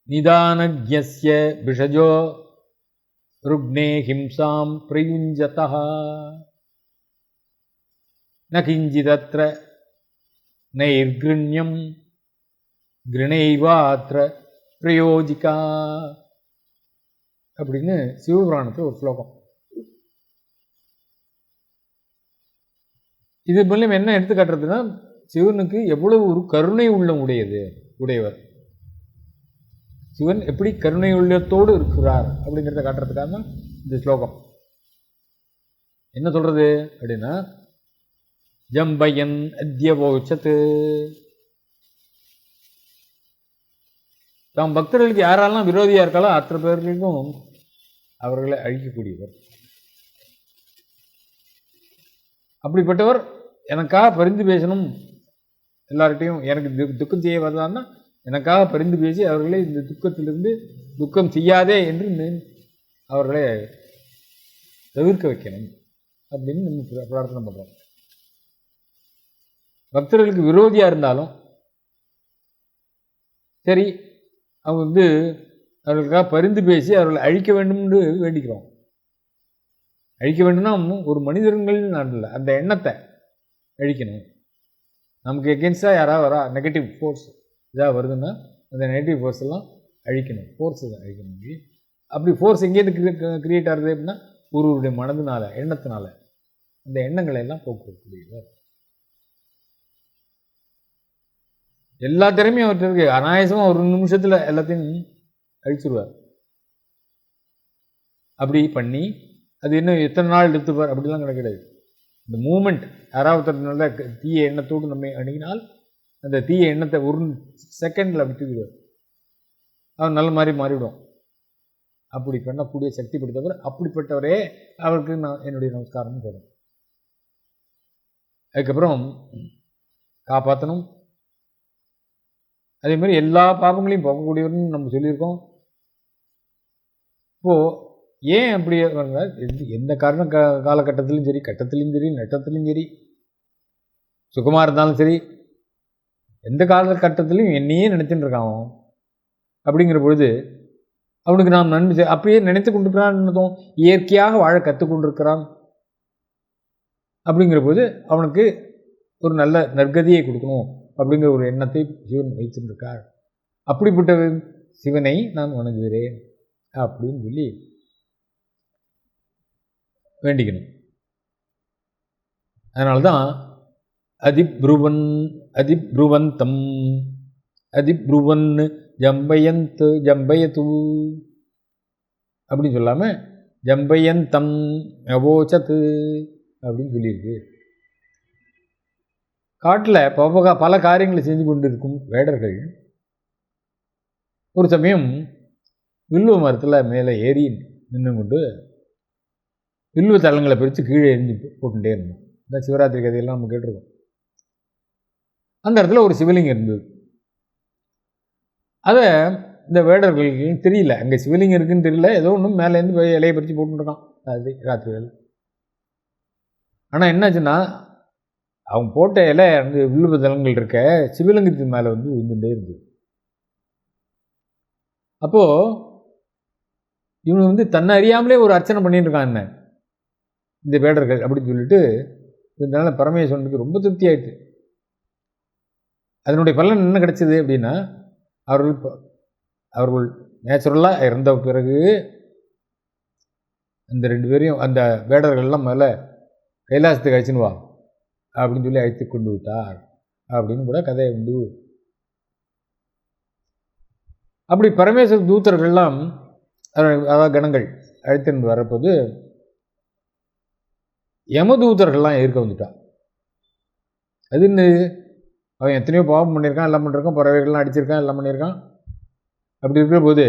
நிதானஜ்யஸ்ய விஷஜோ ருக்னே ஹிம்சாம் பிரயுஞ்சதः ந கிஞ்சிதத்ர நைர்கிருண்யம் கிருணைவாத்ர பிரயோஜிகா அப்படின்னு சிவபுராணத்தில் ஒரு ஸ்லோகம். இது மூலம் என்ன எடுத்துக்காட்டுறதுன்னா, சிவனுக்கு எவ்வளவு ஒரு கருணை உள்ளம் உடையவர், சிவன் எப்படி கருணை உள்ளத்தோடு இருக்கிறார் அப்படிங்கிறத காட்டுறதுக்காக தான் இந்த ஸ்லோகம். என்ன சொல்றது அப்படின்னா, ஜம்பயன் அத்யவோச்சத்து, தாம் பக்தர்களுக்கு யாரெல்லாம் விரோதியா இருக்காளோ அத்தனை பேர்களுக்கும் அவர்களை அழிக்கக்கூடியவர். அப்படிப்பட்டவர் எனக்காக பரிந்து பேசணும், எல்லார்கிட்டையும் எனக்கு துக்கம் செய்ய வரலான்னா எனக்காக பரிந்து பேசி அவர்களை இந்த துக்கத்திலிருந்து துக்கம் செய்யாதே என்று அவர்களை தவிர்க்க வைக்கணும் அப்படின்னு நம்ம பிரார்த்தனை பண்ணுறோம். பக்தர்களுக்கு விரோதியாக இருந்தாலும் சரி, அவங்க அவர்களுக்காக பரிந்து பேசி அவர்களை அழிக்க வேண்டும்னு வேண்டிக்கிறோம். அழிக்க வேண்டும்னா ஒரு மனிதர்கள் இல்லை, அந்த எண்ணத்தை அழிக்கணும். நமக்கு எகென்ஸ்டாக யாராவது வரா நெகட்டிவ் ஃபோர்ஸ் இதாக வருதுன்னா அந்த நெகட்டிவ் ஃபோர்ஸ் எல்லாம் அழிக்கணும், ஃபோர்ஸ் தான் அழிக்கணும். அப்படி ஃபோர்ஸ் எங்கேருந்து கிரியேட் ஆகுது அப்படின்னா ஒருவருடைய மனதினால, எண்ணத்தினால. அந்த எண்ணங்களை எல்லாம் போக்கக்கூடியவர். எல்லா திறமையும் அவர்கிட்ட இருக்கு. அனாயசமாக ஒரு நிமிஷத்தில் எல்லாத்தையும் அழிச்சிருவார். அப்படி பண்ணி அது இன்னும் எத்தனை நாள் எடுத்துப்பார் அப்படிலாம் கிடையாது. இந்த மூமெண்ட், யாராவது நல்ல தீய எண்ணத்தோடு நம்ம அணுகினால் அந்த தீய எண்ணத்தை ஒரு செகண்டில் அப்படி தூக்கிடுவார். அவர் நல்ல மாதிரி மாறிவிடும். அப்படி பண்ணக்கூடிய சக்தி படுத்தவர். அப்படிப்பட்டவரே அவருக்கு நான் என்னுடைய நமஸ்காரம் போடும். அதுக்கப்புறம் காப்பாற்றணும். அதே மாதிரி எல்லா பாவங்களையும் போகக்கூடியவர்னு நம்ம சொல்லியிருக்கோம். இப்போது ஏன் அப்படி எந்த காலகட்டத்திலும் சரி, கட்டத்திலையும் சரி, நட்டத்திலையும் சரி, சுகமாக இருந்தாலும் சரி, எந்த காலகட்டத்திலையும் என்னையே நினைச்சுட்டு இருக்கான் அப்படிங்கிற பொழுது அவனுக்கு நாம் நன்மை அப்படியே நினைத்து கொண்டிருக்கிறான், இயற்கையாக வாழ கற்றுக்கொண்டிருக்கிறான். அப்படிங்கிற போது அவனுக்கு ஒரு நல்ல நற்கதியை கொடுக்கணும் அப்படிங்கிற ஒரு எண்ணத்தை சிவன் வைத்திருக்கார். அப்படிப்பட்ட சிவனை நான் வணங்குகிறேன் அப்படின்னு சொல்லி வேண்டிக்கணும். அதனால்தான் அதிப்ருவந்தம் அதிப்ருவன் ஜம்பயத்து அப்படின்னு சொல்லாமல் ஜம்பயந்தம் அவோச்சத்து அப்படின்னு சொல்லியிருக்கு. காட்டில் பல காரியங்களை செஞ்சு கொண்டிருக்கும் வேடர்கள் ஒரு சமயம் வில்வ மரத்தில் மேலே ஏறி நின்று கொண்டு வில்வ தளங்களை பிரித்து கீழே எரிஞ்சு போட்டுட்டே இருந்தோம். இந்த சிவராத்திரி கதையெல்லாம் நம்ம கேட்டிருக்கோம். அந்த இடத்துல ஒரு சிவலிங்கம் இருந்தது. அதை இந்த வேடர்களுக்கு தெரியல, அங்கே சிவலிங்கம் இருக்குன்னு தெரியல, ஏதோ ஒன்றும் மேலேருந்து இலையை பறித்து போட்டுருக்கான் அது ராத்திரிகள். ஆனால் என்னாச்சுன்னா அவங்க போட்ட இலை அந்த வில்வ தளங்கள் இருக்க சிவலிங்கத்தின் மேலே விழுந்துட்டே இருந்தது. அப்போது இவனு தன்னை அறியாமலே ஒரு அர்ச்சனை பண்ணிட்டு இருக்கான் என்ன இந்த வேடர்கள் அப்படின்னு சொல்லிட்டு, இதனால பரமேஸ்வரனுக்கு ரொம்ப திருப்தி ஆயிடுச்சு. அதனுடைய பலன் என்ன கிடைச்சது அப்படின்னா, அவர்கள் நேச்சுரலாக இறந்த பிறகு அந்த 2 பேரையும் அந்த வேடர்கள்லாம் மேலே கைலாசத்துக்கு அழைச்சின்னு வா அப்படின்னு சொல்லி அழைத்து கொண்டு விட்டார் அப்படின்னு கூட கதை உண்டு. அப்படி பரமேஸ்வர தூதர்கள்லாம், அதாவது கணங்கள் அழைத்துன்னு வரப்போது யமதூதர்கள்லாம் எதிர்க்க வந்துட்டான். அது என்ன, அவன் எத்தனையோ பாவம் பண்ணியிருக்கான், எல்லாம் பண்ணியிருக்கான், பறவைகள்லாம் அடிச்சிருக்கான், எல்லாம் பண்ணியிருக்கான். அப்படி இருக்கிற போது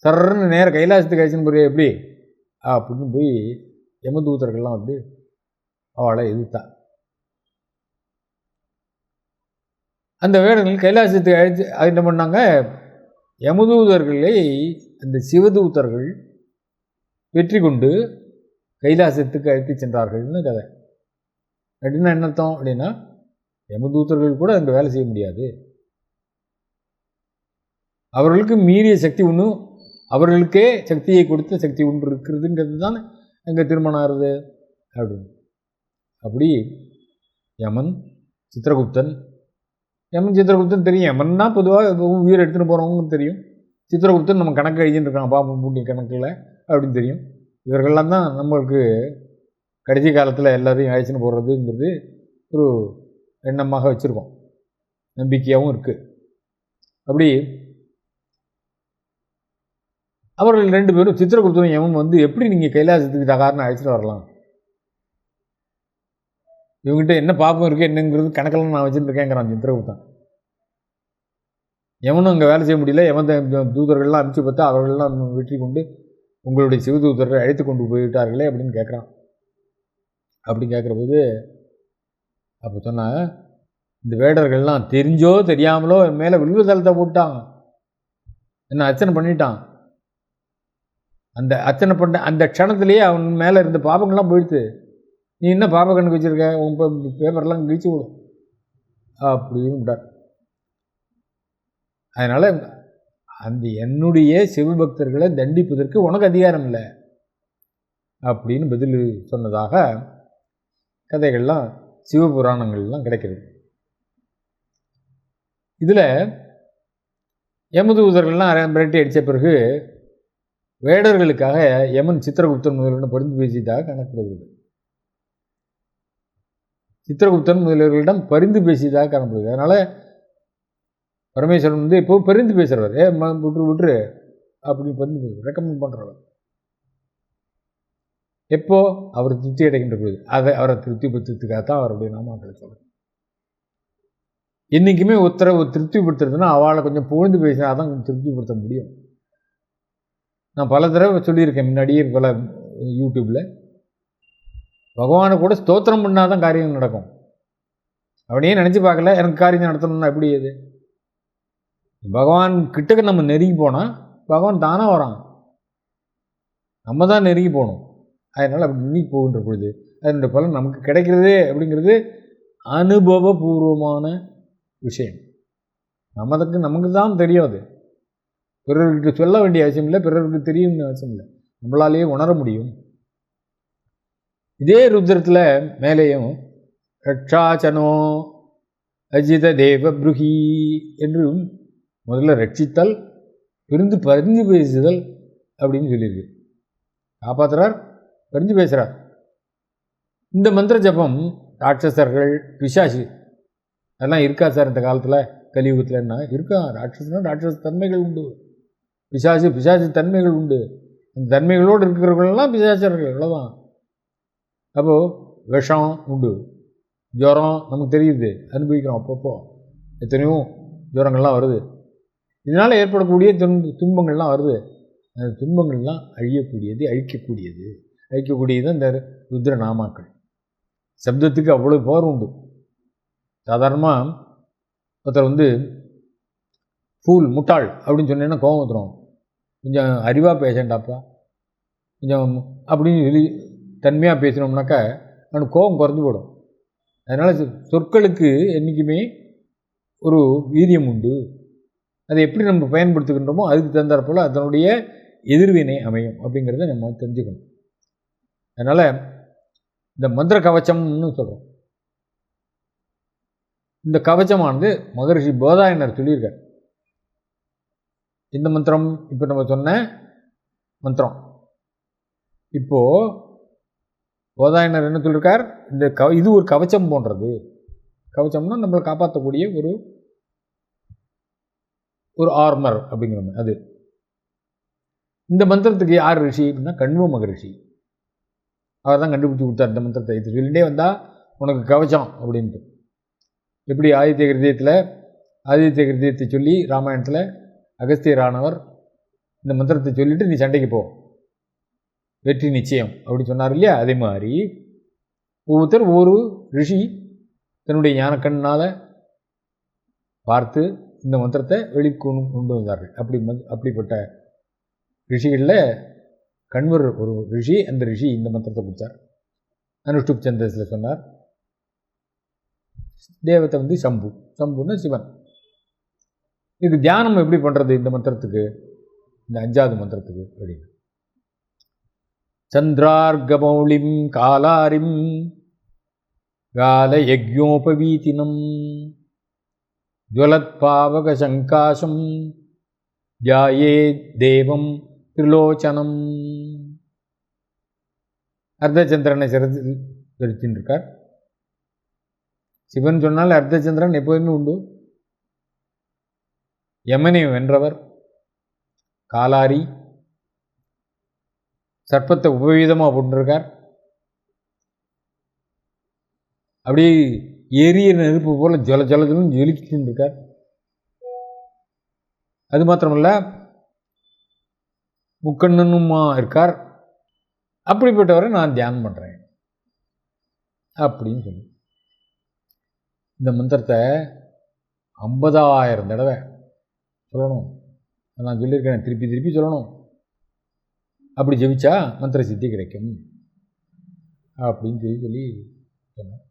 சரன்னு நேரம் கைலாசத்துக்கு அழைச்சின்னு போறியா எப்படி அப்படின்னு போய் யமதூதர்கள்லாம் அவளை எதிர்த்தான். அந்த வேடங்கள் கைலாசத்துக்கு அழைச்சி அது என்ன பண்ணாங்க, யமதூதர்களை அந்த சிவதூதர்கள் வெற்றி கொண்டு கைலாசத்துக்கு அழைத்து சென்றார்கள்னு கதை. அப்படின்னா என்ன அர்த்தம் அப்படின்னா, யமதூதர்கள் கூட அங்கே வேலை செய்ய முடியாது. அவர்களுக்கு மீறிய சக்தி ஒன்று, அவர்களுக்கே சக்தியை கொடுத்த சக்தி ஒன்று இருக்கிறதுங்கிறது தான் எங்கே திருமணம் ஆறுது அப்படின்னு. அப்படி யமன் சித்திரகுப்தன், யமன் சித்திரகுப்தன் தெரியும். யமன்னா பொதுவாக உயிர் எடுத்துகிட்டு போகிறவங்க தெரியும். சித்திரகுப்தன் நம்ம கணக்கு எழுதிட்டு இருக்கான், பாம்பு பூட்டி கணக்கில் அப்படின்னு தெரியும். இவர்கள்லாம் தான் நம்மளுக்கு கடைசி காலத்தில் எல்லாரையும் அழைச்சின்னு போடுறதுங்கிறது ஒரு எண்ணமாக வச்சுருக்கோம், நம்பிக்கையாகவும் இருக்குது. அப்படி அவர்கள் 2 பேரும் சித்திரகுப்தனும் யமன் வந்து எப்படி நீங்கள் கைலாசத்துக்கு காரணம் அழைச்சிட்டு வரலாம், இவங்ககிட்ட என்ன பாப்பம் இருக்குது என்னங்கிறது கணக்கெல்லாம் நான் வச்சுருக்கேங்கிறான் சித்திரகுப்தன். யமனும் அங்கே வேலை செய்ய முடியல. யமன் தூதர்கள்லாம் அனுப்பிச்சு பார்த்தா அவர்கள்லாம் வெற்றி கொண்டு உங்களுடைய சிவதூதர்கள் அழைத்து கொண்டு போய்விட்டார்களே அப்படின்னு கேட்குறான். அப்படி கேட்குறபோது அப்போ சொன்னால், இந்த வேடர்கள்லாம் தெரிஞ்சோ தெரியாமலோ மேலே வில்வதளத்தை போட்டான், என்ன அர்ச்சனை பண்ணிட்டான். அந்த அர்ச்சனை பண்ண அந்த க்ஷணத்திலேயே அவன் மேலே இருந்த பாபங்கள்லாம் போயிடுது. நீ என்ன பாப கணக்கு வச்சுருக்க, உன் பேப்பர்லாம் கிழிச்சு விடும் அப்படின்னு விட்டார். அதனால் அந்த என்னுடைய சிவபக்தர்களை தண்டிப்பதற்கு உனக்கு அதிகாரம் இல்லை அப்படின்னு பதில் சொன்னதாக கதைகள்லாம் சிவபுராணங்கள்லாம் கிடைக்கிறது. இதில் யமதூதர்கள்லாம் மிரட்டி அடித்த பிறகு வேடர்களுக்காக யமன் சித்திரகுப்தன் முதலிடம் பரிந்து பேசியதாக காணப்படுகிறது. சித்திரகுப்தன் முதலியவர்களிடம் பரிந்து பேசியதாக காணப்படுகிறது. அதனால் பரமேஸ்வரன் வந்து இப்போ பரிந்து பேசுகிறவர், விட்டுரு அப்படின்னு பரிந்து பேசுவார், ரெக்கமெண்ட் பண்ணுறவர். எப்போ அவர் திருப்தி அடைகின்ற பொழுது அவரை திருப்திப்படுத்துறதுக்காக தான் அவருடைய நாமாக்களை சொல்கிறேன். என்றைக்குமே ஒருத்தரை திருப்திப்படுத்துறதுன்னா அவளை கொஞ்சம் புகழ்ந்து பேசினா தான் கொஞ்சம் திருப்திப்படுத்த முடியும். நான் பல தடவை சொல்லியிருக்கேன் முன்னாடியே, பல யூடியூப்பில், பகவானை கூட ஸ்தோத்திரம் பண்ணால் தான் காரியம் நடக்கும். அவனையே நினச்சி பார்க்கல எனக்கு காரியம் நடத்தணும்னா எப்படி? அது பகவான் கிட்டக்க நம்ம நெருங்கி போனால் பகவான் தானாக வரான், நம்ம தான் நெருங்கி போகணும். அதனால் அப்படி நெருங்கி போகின்ற பொழுது அதனுடைய பலன் நமக்கு கிடைக்கிறது அப்படிங்கிறது அனுபவபூர்வமான விஷயம். நமக்கு தான் தெரியும். அது பிறர்கிட்ட சொல்ல வேண்டிய அவசியம் இல்லை, பிறருக்கு தெரியும்னு அவசியம் இல்லை, நம்மளாலேயே உணர முடியும். இதே ருத்ரத்தில் மேலேயும் ரட்சாச்சனோ அஜித தேவ புருகி என்றும் முதல்ல ரட்சித்தல், பிரிந்து பரிந்து பேசுதல் அப்படின்னு சொல்லியிருக்கு. காப்பாற்றுறார், பரிந்து பேசுகிறார். இந்த மந்திர ஜபம் ராட்சசர்கள், பிசாசு அதெல்லாம் இருக்கா சார் இந்த காலத்தில் கலியுகத்தில்? என்ன இருக்கா? ராட்சசனா ராட்சச தன்மைகள் உண்டு, பிசாசு தன்மைகள் உண்டு. அந்த தன்மைகளோடு இருக்கிறவர்களெல்லாம் பிசாசர்கள், அவ்வளோதான். அப்போது விஷம் உண்டு, ஜுரம் நமக்கு தெரியுது, அனுபவிக்கிறோம். அப்பப்போ எத்தனையோ ஜுரங்கள்லாம் வருது, இதனால் ஏற்படக்கூடிய துன்பங்கள்லாம் வருது. அந்த துன்பங்கள்லாம் அழிக்கக்கூடியது இந்த ருத்ர நாமாக்கள். சப்தத்துக்கு அவ்வளோ பவர் உண்டு. சாதாரணமாக ஒருத்தர் வந்து ஃபூல், முட்டாள் அப்படின்னு சொன்னேன்னா கோபம் வந்துடும். கொஞ்சம் அறிவாக பேசண்டாப்பா, கொஞ்சம் அப்படின்னு சொல்லி தன்மையாக பேசினோம்னாக்கா அவனுக்கு கோபம் குறைஞ்சி போடும். அதனால் சொற்களுக்கு என்றைக்குமே ஒரு வீரியம் உண்டு. அதை எப்படி நம்ம பயன்படுத்துகின்றோமோ அதுக்கு தகுந்தாற் போல் அதனுடைய எதிர்வினை அமையும் அப்படிங்கிறத நம்ம தெரிஞ்சுக்கணும். அதனால் இந்த மந்திர கவச்சம்னு சொல்கிறோம். இந்த கவச்சமானது மகரிஷி போதாயனர் சொல்லியிருக்கார். இந்த மந்திரம் இப்போ நம்ம சொன்ன மந்திரம், இப்போது போதாயனர் என்ன சொல்லியிருக்கார்? இந்த இது ஒரு கவச்சம் போன்றது. கவச்சம்னா நம்மளை காப்பாற்றக்கூடிய ஒரு ஆர்மர் அப்படிங்கிற மாதிரி. அது இந்த மந்திரத்துக்கு யார் ரிஷி அப்படின்னா கண்வ மகரிஷி. அவர் தான் கண்டுபிடிச்சி கொடுத்தார் இந்த மந்திரத்தை. இது சொல்லிகிட்டே வந்தால் உனக்கு கவச்சம் அப்படின்ட்டு. எப்படி ஆதித்ய கிருத்தியத்தை சொல்லி ராமாயணத்தில் அகஸ்தியரானவர் இந்த மந்திரத்தை சொல்லிவிட்டு நீ சண்டைக்கு போ, வெற்றி நிச்சயம் அப்படி சொன்னார் இல்லையா? அதே மாதிரி ஒவ்வொருத்தர் ஒரு ரிஷி தன்னுடைய ஞானக்கண்ணால் பார்த்து இந்த மந்திரத்தை கொண்டு வந்தார்கள். அப்படிப்பட்ட ரிஷிகளில் கண்வர் ஒரு ரிஷி. அந்த ரிஷி இந்த மந்திரத்தை கொடுத்தார். அனுஷ்டுப் சந்தஸில் சொன்னார். தேவத்தை வந்து சம்புன்னா சிவன். இதுக்கு தியானம் எப்படி பண்ணுறது இந்த மந்திரத்துக்கு, இந்த 5வது மந்திரத்துக்கு அப்படின்னு. சந்திரார்கமௌளிம் காலாரிம் கால யஜ்ஞோபவீதினம் ஜுவலத் பாவக சங்காசம் தியாயே தேவம் திரிலோச்சனம். அர்த்தச்சந்திரனை சிறந்து தரிச்சுட்டு இருக்கார். சிவன் சொன்னால் அர்த்தச்சந்திரன் எப்போதுமே உண்டு. யமனை வென்றவர், காலாரி, சர்ப்பத்தை உபவீதமாக போட்டுருக்கார். அப்படியே எரிய நெருப்பு போல ஜல ஜலஜலம் ஜொலிக்கிட்டு இருக்கார். அது மாத்திரமல்ல, முக்கண்ணனுமா இருக்கார். அப்படிப்பட்டவரை நான் தியானம் பண்ணுறேன் அப்படின்னு சொல்லி இந்த மந்திரத்தை 50,000 தடவை சொல்லணும். நான் சொல்லியிருக்கேன், திருப்பி திருப்பி சொல்லணும். அப்படி ஜெபிச்சா மந்திர சித்தி கிடைக்கும் அப்படின்னு சொல்லி சொன்னேன்.